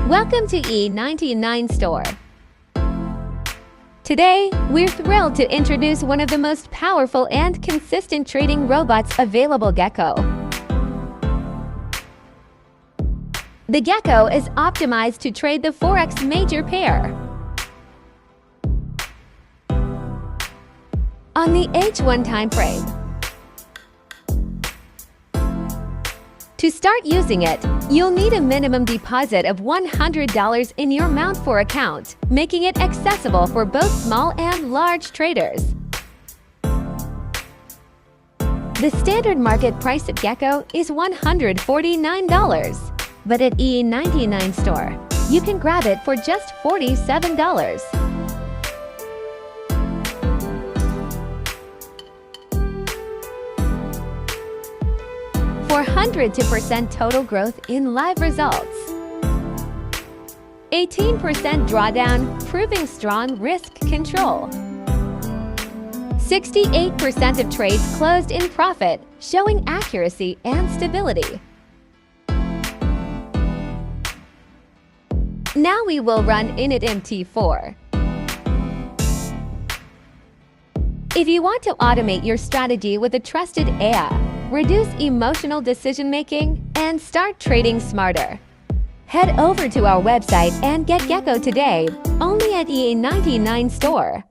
Welcome to E99 Store. Today, we're thrilled to introduce one of the most powerful and consistent trading robots available, Gecko. The Gecko is optimized to trade the Forex major pair. On the H1 timeframe. To start using it, you'll need a minimum deposit of $100 in your Mount4 account, making it accessible for both small and large traders. The standard market price of Gecko is $149, but at E99 Store, you can grab it for just $47. For 100% total growth in live results. 18% drawdown, proving strong risk control. 68% of trades closed in profit, showing accuracy and stability. Now we will run Init MT4. If you want to automate your strategy with a trusted AI, reduce emotional decision-making, and start trading smarter, head over to our website and get Gecko today, only at E99 Store.